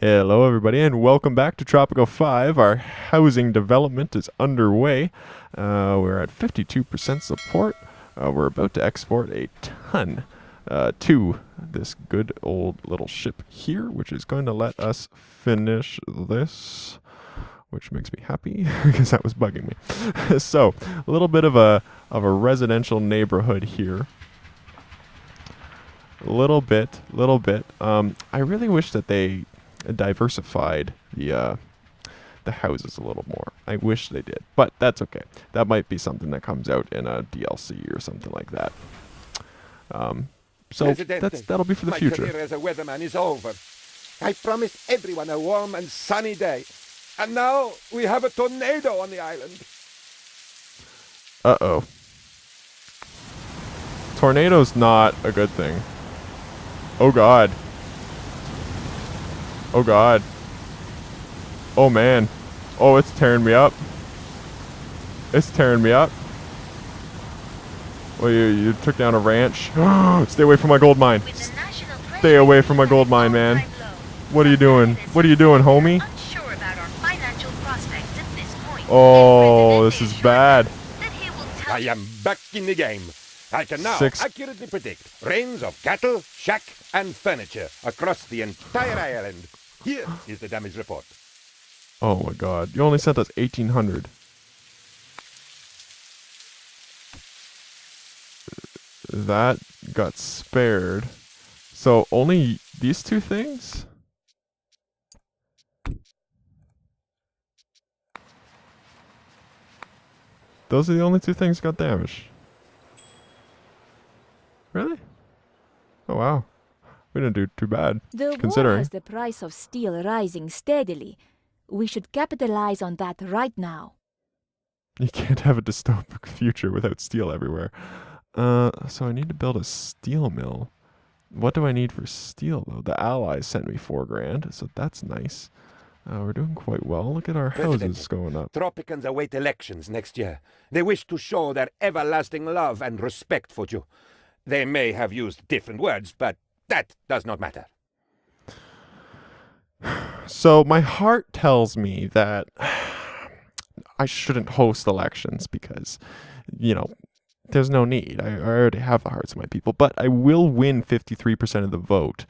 Hello, everybody, and welcome back to Tropico 5. Our housing development is underway. We're at 52% support. We're about to export a ton to this good old little ship here, which is going to let us finish this, which makes me happy because that was bugging me. So, a little bit of a residential neighborhood here. Little bit. I really wish that they diversified the houses a little more. I wish they did, but that's okay. That might be something that comes out in a DLC or something like that. So that'll be for the future. My career as a weatherman is over. I promised everyone a warm and sunny day, and now we have a tornado on the island. Uh-oh. Tornado's not a good thing. Oh god. Oh god. Oh man. Oh, it's tearing me up. It's tearing me up. Well, you took down a ranch. Stay away from my gold mine. Stay away from my gold mine, man. What are you doing? What are you doing, homie? Oh, this is bad. I am back in the game. I can now accurately predict rains of cattle, shack, and furniture across the entire island. Here is the damage report. Oh my god. You only sent us 1,800. That got spared. So only these two things? Those are the only two things that got damaged. Really? Oh wow. We didn't do too bad, The considering. war has the price of steel rising steadily. We should capitalize on that right now. You can't have a dystopic future without steel everywhere. So I need to build a steel mill. What do I need for steel, though? The Allies sent me 4 grand, so that's nice. We're doing quite well. Look at our houses going up. Tropicans await elections next year. They wish to show their everlasting love and respect for you. They may have used different words, but that does not matter. So my heart tells me that I shouldn't host elections because, you know, there's no need. I already have the hearts of my people, but I will win 53% of the vote.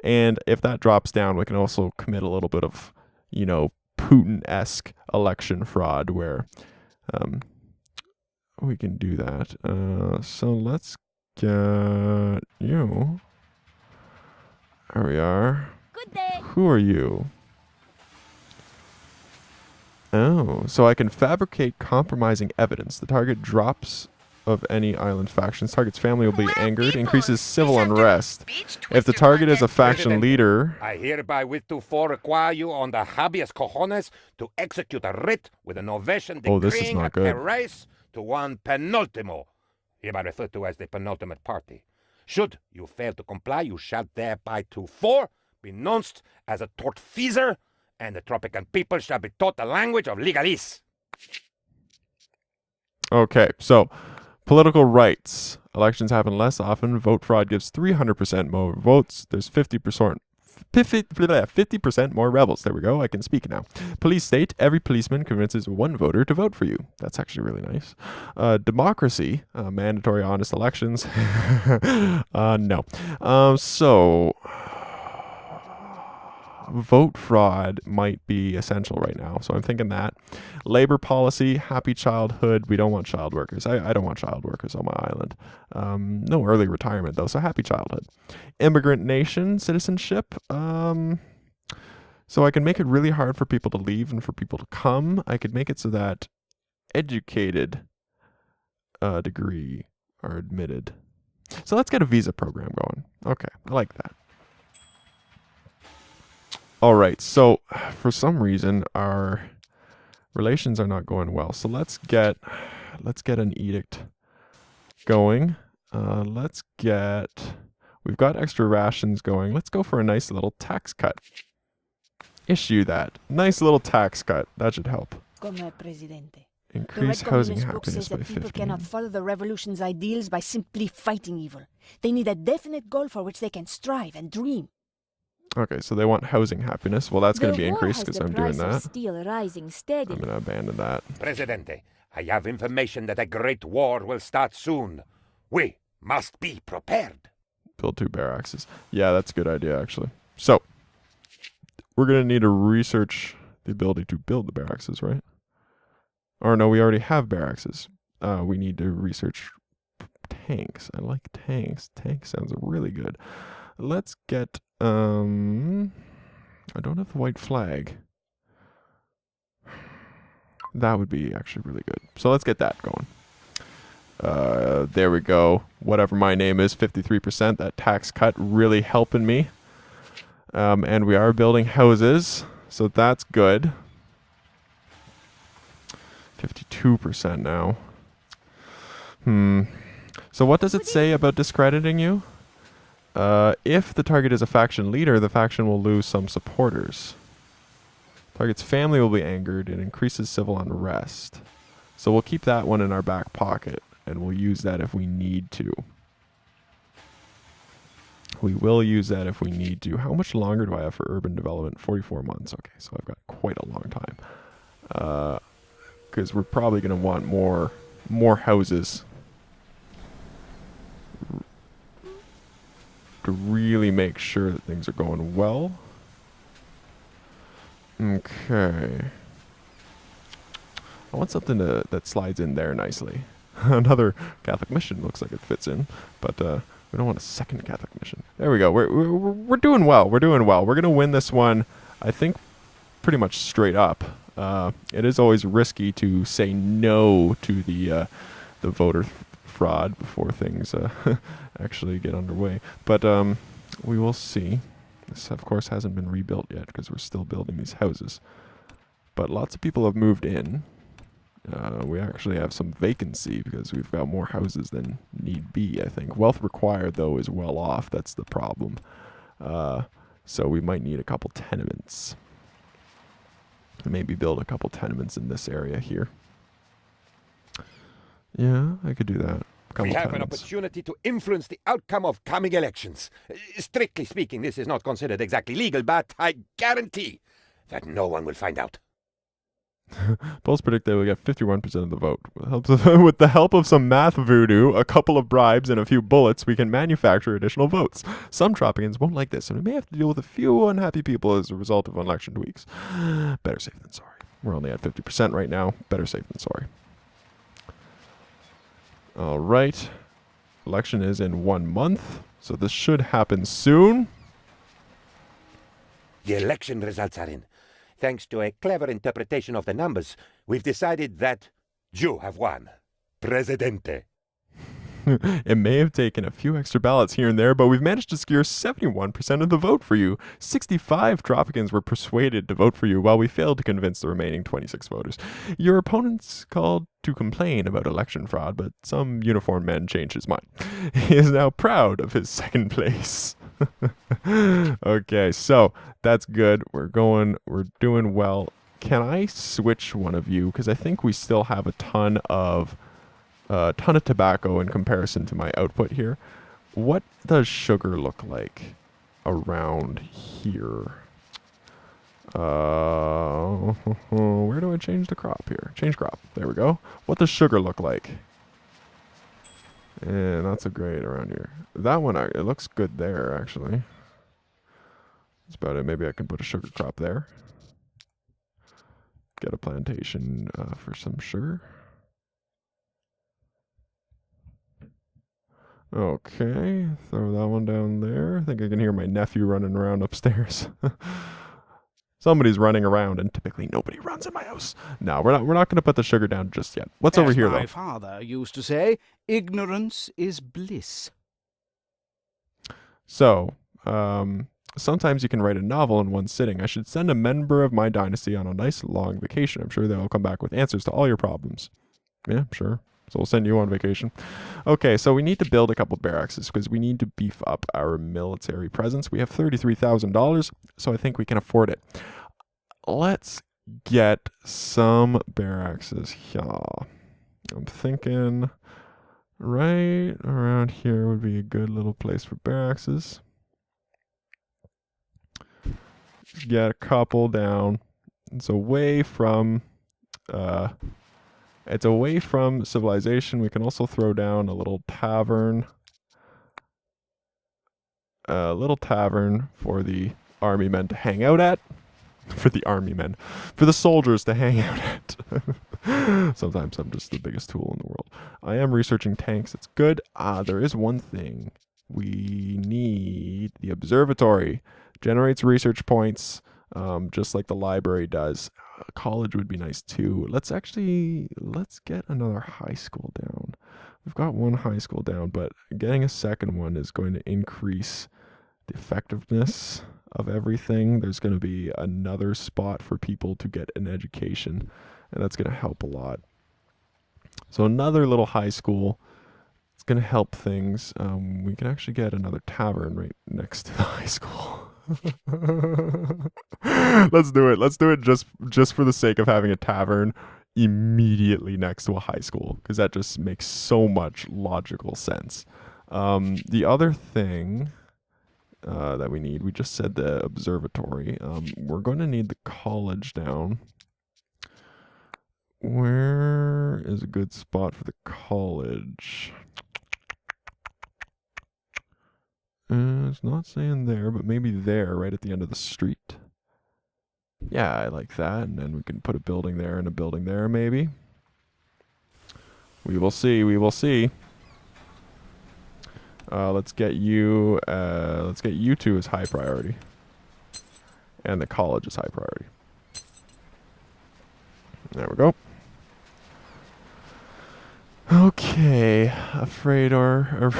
And if that drops down, we can also commit a little bit of, you know, Putin-esque election fraud where we can do that. So let's get you. There we are. Good day. Who are you? Oh, so I can fabricate compromising evidence. The target drops of any island factions. Target's family will be angered. Increases civil unrest. If the target is a faction leader... I hereby with to require you on the habeas cojones to execute a writ with an ovation Oh, this is decreeing not a good. race to one penultimo, hereby referred to as the penultimate party. Should you fail to comply, you shall thereby be denounced as a tortfeasor, and the Tropican people shall be taught the language of legalese. Okay, so political rights. Elections happen less often. Vote fraud gives 300% more votes. There's 50% more rebels. There we go. I can speak now. Police state. Every policeman convinces one voter to vote for you. That's actually really nice. Democracy. Mandatory honest elections. No. So vote fraud might be essential right now. So I'm thinking that. Labor policy, happy childhood. We don't want child workers. I don't want child workers on my island. No early retirement, though, so happy childhood. Immigrant nation, citizenship. So I can make it really hard for people to leave and for people to come. I could make it so that educated degree are admitted. So let's get a visa program going. Okay, I like that. All right, so for some reason our relations are not going well. So let's get an edict going. We've got extra rations going. Let's go for a nice little tax cut. Issue that. Nice little tax cut. That should help. Come, Presidente. The Increase Red housing Communist book happiness says by that people 15. cannot follow the revolution's ideals by simply fighting evil. They need a definite goal for which they can strive and dream. Okay, so they want housing happiness. Well, that's going The to be war increased has because the I'm doing price of that. steel rising I'm steadily. going to abandon that. Presidente, I have information that a great war will start soon. We must be prepared. Build 2 barracks. Yeah, that's a good idea, actually. So, we're going to need to research the ability to build the barracks, right? Or no, we already have barracks. We need to research tanks. I like tanks. Tank sounds really good. Let's get, I don't have the white flag. That would be actually really good. So let's get that going. There we go. Whatever my name is, 53%. That tax cut really helping me. And we are building houses, so that's good. 52% now. So what does it say about discrediting you? If the target is a faction leader, the faction will lose some supporters. Target's family will be angered and increases civil unrest. So we'll keep that one in our back pocket, and we'll use that if we need to. We will use that if we need to. How much longer do I have for urban development? 44 months. Okay, so I've got quite a long time. Because we're probably going to want more houses to really make sure that things are going well. Okay. I want something that slides in there nicely. Another Catholic mission looks like it fits in, but we don't want a second Catholic mission. There we go. We're doing well. We're doing well. We're gonna win this one, I think, pretty much straight up. It is always risky to say no to the voter fraud before things actually get underway. But we will see. This, of course, hasn't been rebuilt yet because we're still building these houses. But lots of people have moved in. We actually have some vacancy because we've got more houses than need be, I think. Wealth required, though, is well off. That's the problem. So we might need a couple tenements. Maybe build a couple tenements in this area here. Yeah, I could do that. We have an opportunity to influence the outcome of coming elections. Strictly speaking, this is not considered exactly legal, but I guarantee that no one will find out. Polls predict they will get 51% of the vote. With the help of some math voodoo, a couple of bribes, and a few bullets, we can manufacture additional votes. Some Tropicans won't like this, and we may have to deal with a few unhappy people as a result of election tweaks. Better safe than sorry. We're only at 50% right now. Better safe than sorry. All right. Election is in 1 month, so this should happen soon. The election results are in. Thanks to a clever interpretation of the numbers, we've decided that you have won. Presidente. It may have taken a few extra ballots here and there, but we've managed to secure 71% of the vote for you. 65 Tropicans were persuaded to vote for you, while we failed to convince the remaining 26 voters. Your opponents called to complain about election fraud, but some uniformed man changed his mind. He is now proud of his second place. Okay, so that's good. We're doing well. Can I switch one of you? Because I think we still have a ton of tobacco in comparison to my output here. What does sugar look like around here? Where do I change the crop here? Change crop. There we go. What does sugar look like? And not so great around here. That one, it looks good there, actually. That's about it. Maybe I can put a sugar crop there. Get a plantation for some sugar. Okay, throw that one down there. I think I can hear my nephew running around upstairs. Somebody's running around, and typically nobody runs in my house. No, we're not going to put the sugar down just yet. What's over here, though? My father used to say, ignorance is bliss. So, sometimes you can write a novel in one sitting. I should send a member of my dynasty on a nice long vacation. I'm sure they'll come back with answers to all your problems. Yeah, sure. So we'll send you on vacation. Okay, so we need to build a couple barracks because we need to beef up our military presence. We have $33,000, so I think we can afford it. Let's get some barracks here. I'm thinking right around here would be a good little place for barracks. Get a couple down. It's away from civilization. We can also throw down a little tavern. A little tavern for the army men to hang out at. For the soldiers to hang out at. Sometimes I'm just the biggest tool in the world. I am researching tanks. It's good. There is one thing. We need the observatory. Generates research points, just like the library does. College would be nice too. Let's get another high school down. We've got one high school down, but getting a second one is going to increase the effectiveness of everything. There's going to be another spot for people to get an education, and that's going to help a lot. So another little high school, it's going to help things. We can actually get another tavern right next to the high school. Let's do it just for the sake of having a tavern immediately next to a high school, because that just makes so much logical sense. The other thing that we just said the observatory. We're going to need the college down. Where is a good spot for the college? It's not saying there, but maybe there, right at the end of the street. Yeah, I like that. And then we can put a building there and a building there, maybe. We will see. We will see. Let's get you two as high priority, and the college is high priority. There we go. Okay, freighter,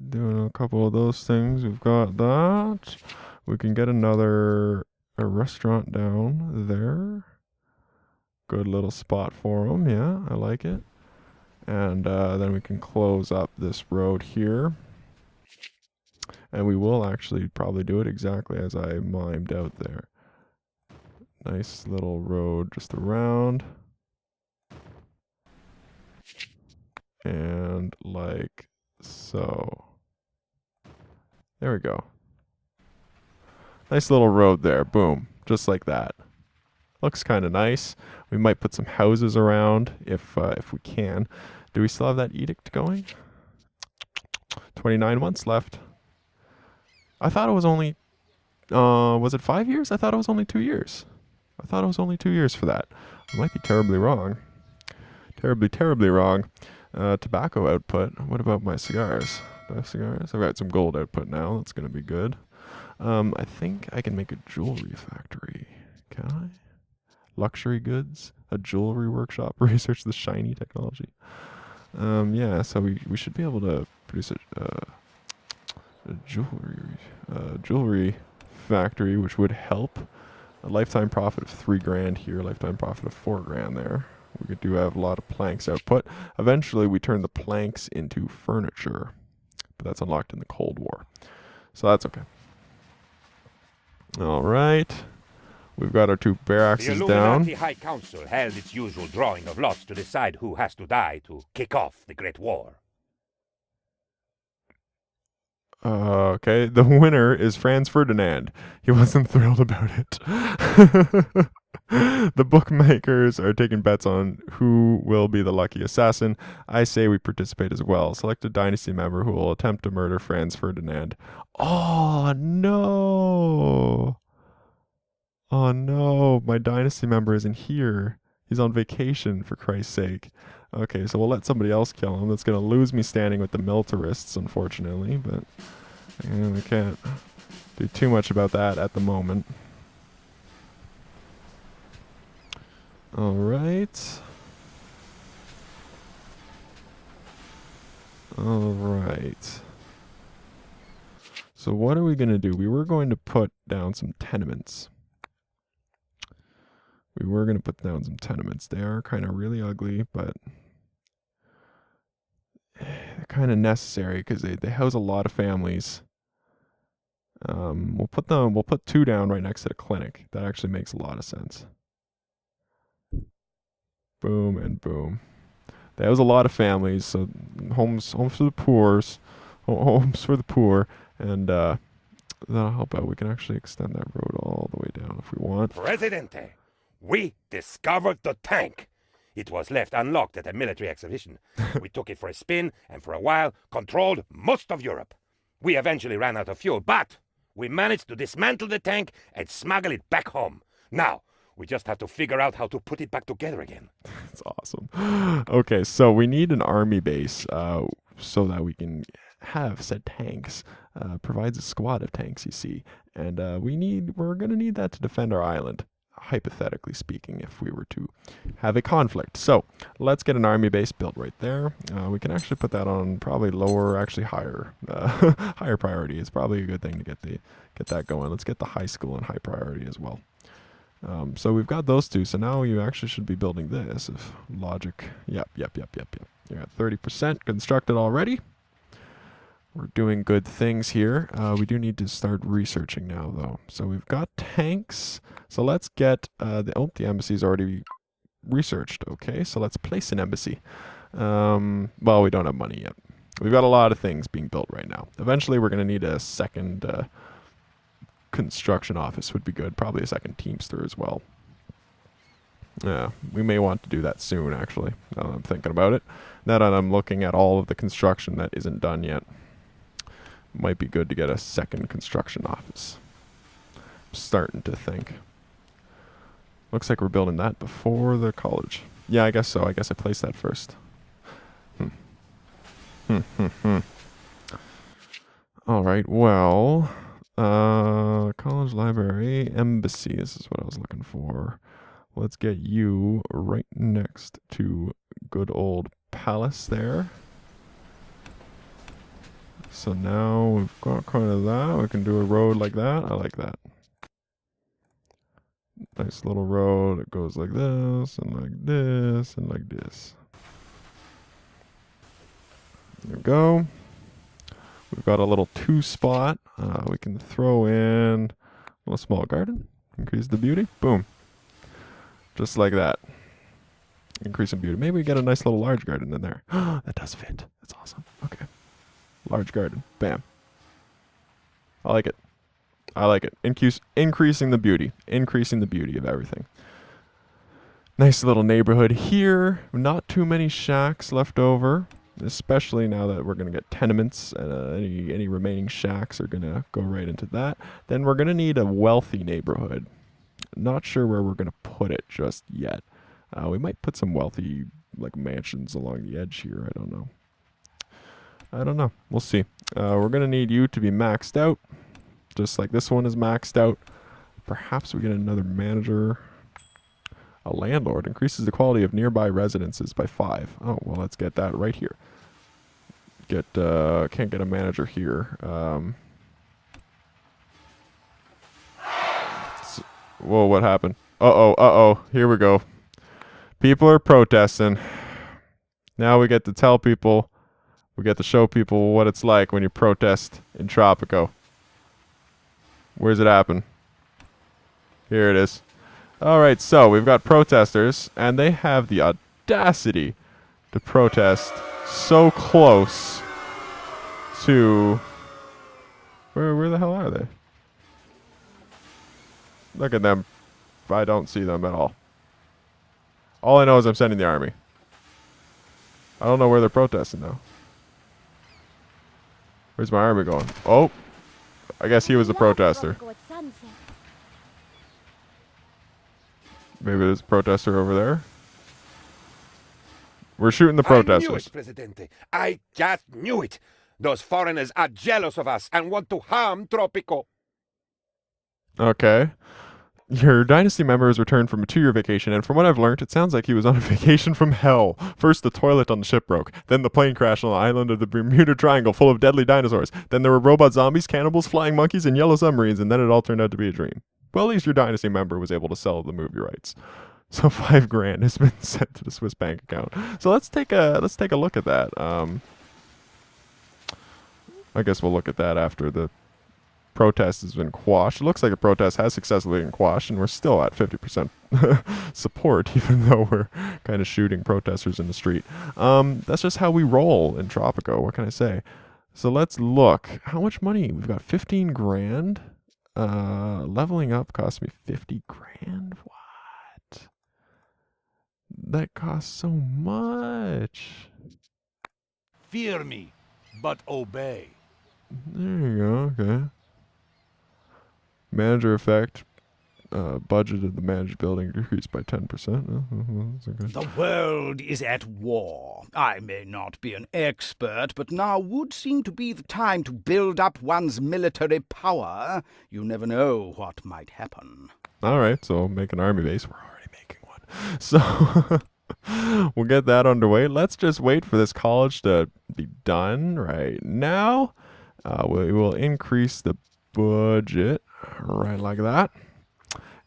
doing a couple of those things. We've got that. We can get a restaurant down there. Good little spot for them. Yeah, I like it. And then we can close up this road here. And we will actually probably do it exactly as I mimed out there. Nice little road just around. And like so. There we go. Nice little road there. Boom. Just like that. Looks kind of nice. We might put some houses around if we can. Do we still have that edict going? 29 months left. I thought it was only... was it 5 years? I thought it was only 2 years. I thought it was only 2 years for that. I might be terribly wrong. Terribly wrong. Tobacco output. What about my cigars? Do I have cigars? I've got some gold output now. That's going to be good. I think I can make a jewelry factory. Can I? Luxury goods? A jewelry workshop? Research the shiny technology. Yeah, so we should be able to produce a jewelry factory, which would help. A lifetime profit of $3,000 here, lifetime profit of $4,000 there. We do have a lot of planks output. Eventually, we turn the planks into furniture, but that's unlocked in the Cold War, so that's okay. All right, we've got our 2 barracks The down. Illuminati High Council held its usual drawing of lots to decide who has to die to kick off the Great War. Okay, the winner is Franz Ferdinand. He wasn't thrilled about it. The bookmakers are taking bets on who will be the lucky assassin. I say we participate as well. Select a dynasty member who will attempt to murder Franz Ferdinand. Oh, no. Oh, no. My dynasty member isn't here. He's on vacation, for Christ's sake. Okay, so we'll let somebody else kill him. That's going to lose me standing with the militarists, unfortunately, but we can't do too much about that at the moment. All right. All right. So what are we going to do? We were going to put down some tenements. They are kind of really ugly, but they're kind of necessary because they house a lot of families. We'll put 2 down right next to the clinic. That actually makes a lot of sense. Boom and boom. That was a lot of families, so homes for the poor, homes for the poor, and that'll help out. We can actually extend that road all the way down if we want. Presidente, we discovered the tank. It was left unlocked at a military exhibition. We took it for a spin and for a while controlled most of Europe. We eventually ran out of fuel, but we managed to dismantle the tank and smuggle it back home. Now, we just have to figure out how to put it back together again. That's awesome. Okay, so we need an army base so that we can have said tanks. Provides a squad of tanks, you see, and we're gonna need that to defend our island, hypothetically speaking, if we were to have a conflict. So let's get an army base built right there. We can actually put that on probably lower, actually higher, higher priority. It's probably a good thing to get that going. Let's get the high school on high priority as well. So we've got those two. So now you actually should be building this. If logic, yep. You're at 30% constructed already. We're doing good things here. We do need to start researching now, though. So we've got tanks. So let's get the embassy's already researched. Okay, so let's place an embassy. Well, we don't have money yet. We've got a lot of things being built right now. Eventually, we're going to need a second construction office would be good. Probably a second Teamster as well. Yeah, we may want to do that soon, actually, now that I'm thinking about it. Now that I'm looking at all of the construction that isn't done yet. Might be good to get a second construction office. I'm starting to think. Looks like we're building that before the college. Yeah, I guess so. I guess I placed that first. All right, well... college, library, embassy. This is what I was looking for. Let's get you right next to good old palace there. So now we've got kind of that. We can do a road like that. I like that. Nice little road. It goes like this and like this and like this. There we go. We've got a little 2 spot. We can throw in a little small garden. Increase the beauty. Boom. Just like that. Increase in beauty. Maybe we get a nice little large garden in there. That does fit. That's awesome. Okay. Large garden. Bam. I like it. I like it. Increasing the beauty. Increasing the beauty of everything. Nice little neighborhood here. Not too many shacks left over. Especially now that we're going to get tenements. Any remaining shacks are going to go right into that. Then we're going to need a wealthy neighborhood. Not sure where we're going to put it just yet. We might put some wealthy like mansions along the edge here. I don't know. We'll see. We're going to need you to be maxed out. Just like this one is maxed out. Perhaps we get another manager. A landlord increases the quality of nearby residences by 5. Oh, well, let's get that right here. Can't get a manager here. Whoa, what happened? Uh-oh. Here we go. People are protesting. Now we get to tell people, we get to show people what it's like when you protest in Tropico. Where's it happen? Here it is. Alright, so we've got protesters, and they have the audacity to protest so close to... Where the hell are they? Look at them. I don't see them at all. All I know is I'm sending the army. I don't know where they're protesting, though. Where's my army going? Oh! I guess he was a protester. Maybe there's a protester over there. We're shooting the protesters. I knew it, Presidente. I just knew it. Those foreigners are jealous of us and want to harm Tropico. Okay. Your dynasty member has returned from a 2-year vacation, and from what I've learned, it sounds like he was on a vacation from hell. First, the toilet on the ship broke. Then the plane crashed on the island of the Bermuda Triangle full of deadly dinosaurs. Then there were robot zombies, cannibals, flying monkeys, and yellow submarines, and then it all turned out to be a dream. Well, at least your dynasty member was able to sell the movie rights. So $5,000 has been sent to the Swiss bank account. So let's take a look at that. I guess we'll look at that after the protest has been quashed. It looks like the protest has successfully been quashed, and we're still at 50% support, even though we're kind of shooting protesters in the street. That's just how we roll in Tropico. What can I say? So let's look. How much money? We've got 15 grand. Leveling up cost me 50 grand. What? That costs so much. Fear me, but obey. There you go. Okay. Manager effect. Budgeted the managed building decreased by 10%. That's okay. The world is at war. I may not be an expert, but now would seem to be the time to build up one's military power. You never know what might happen. All right, so make an army base. We're already making one. So we'll get that underway. Let's just wait for this college to be done right now. We will increase the budget right like that.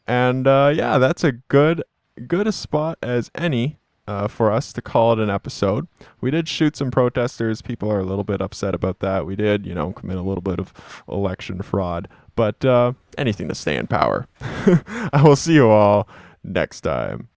And yeah, that's a good a spot as any for us to call it an episode. We did shoot some protesters. People are a little bit upset about that. We did, commit a little bit of election fraud. But anything to stay in power. I will see you all next time.